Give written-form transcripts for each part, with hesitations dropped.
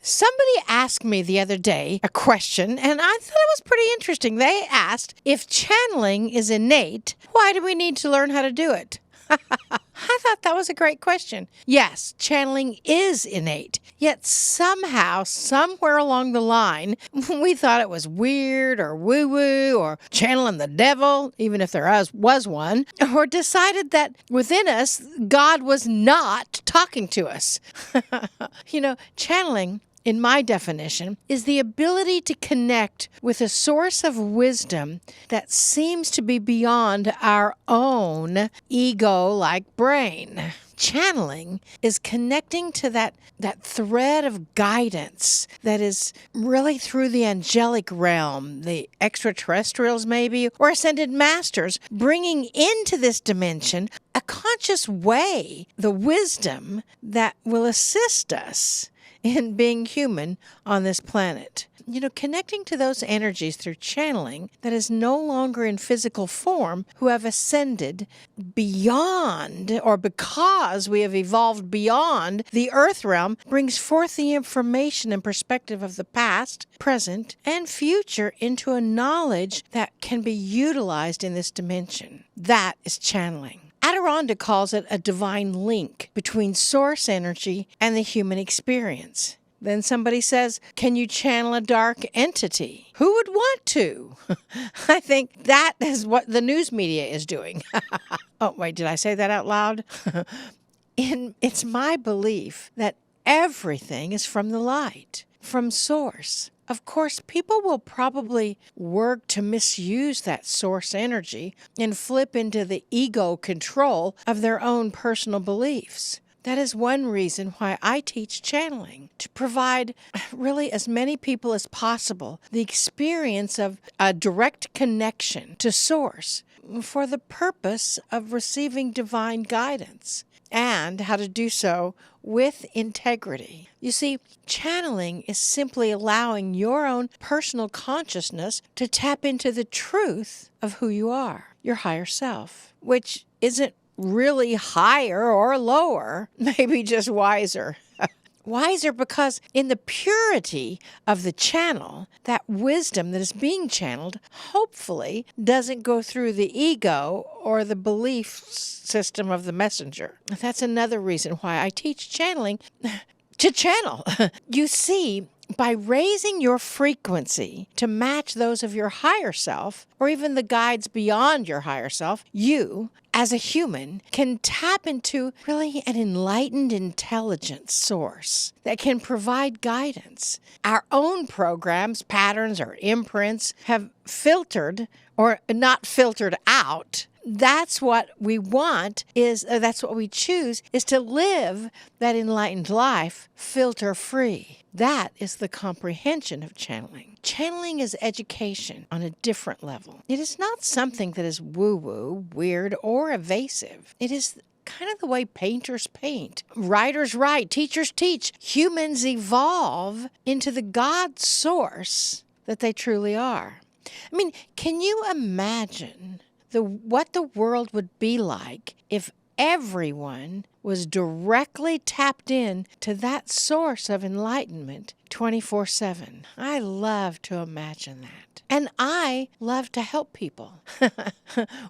Somebody asked me the other day a question, and I thought it was pretty interesting. They asked, if channeling is innate, why do we need to learn how to do it? I thought that was a great question. Yes, channeling is innate. Yet somehow, somewhere along the line, we thought it was weird or woo-woo or channeling the devil, even if there was one, or decided that within us, God was not talking to us. Channeling, in my definition, is the ability to connect with a source of wisdom that seems to be beyond our own ego-like brain. Channeling is connecting to that thread of guidance that is really through the angelic realm, the extraterrestrials maybe, or ascended masters, bringing into this dimension a conscious way, the wisdom that will assist us in being human on this planet. Connecting to those energies through channeling that is no longer in physical form, who have ascended beyond, or because we have evolved beyond the earth realm, brings forth the information and perspective of the past, present, and future into a knowledge that can be utilized in this dimension. That is channeling. Adirondack calls it a divine link between source energy and the human experience. Then somebody says, can you channel a dark entity? Who would want to? I think that is what the news media is doing. Oh, wait, did I say that out loud? It's my belief that everything is from the light, from source. Of course, people will probably work to misuse that source energy and flip into the ego control of their own personal beliefs. That is one reason why I teach channeling, to provide really as many people as possible the experience of a direct connection to source for the purpose of receiving divine guidance, and how to do so with integrity. You see, channeling is simply allowing your own personal consciousness to tap into the truth of who you are, your higher self, which isn't really higher or lower, maybe just wiser. Wiser because in the purity of the channel, that wisdom that is being channeled hopefully doesn't go through the ego or the belief system of the messenger. That's another reason why I teach channeling to channel. You see, by raising your frequency to match those of your higher self, or even the guides beyond your higher self, you, as a human, can tap into really an enlightened intelligence source that can provide guidance. Our own programs, patterns, or imprints have filtered or not filtered out. That's what we want, that's what we choose, is to live that enlightened life filter-free. That is the comprehension of channeling. Channeling is education on a different level. It is not something that is woo-woo, weird, or evasive. It is kind of the way painters paint, writers write, teachers teach. Humans evolve into the God source that they truly are. I mean, can you imagine what the world would be like if everyone was directly tapped in to that source of enlightenment 24/7? I love to imagine that. And I love to help people,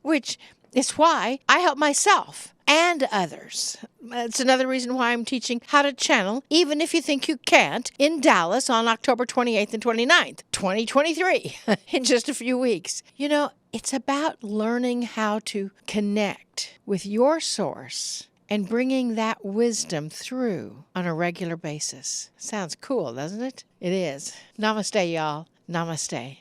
which is why I help myself and others. It's another reason why I'm teaching how to channel, even if you think you can't, in Dallas on October 28th and 29th, 2023, in just a few weeks. It's about learning how to connect with your source and bringing that wisdom through on a regular basis. Sounds cool, doesn't it? It is. Namaste, y'all. Namaste.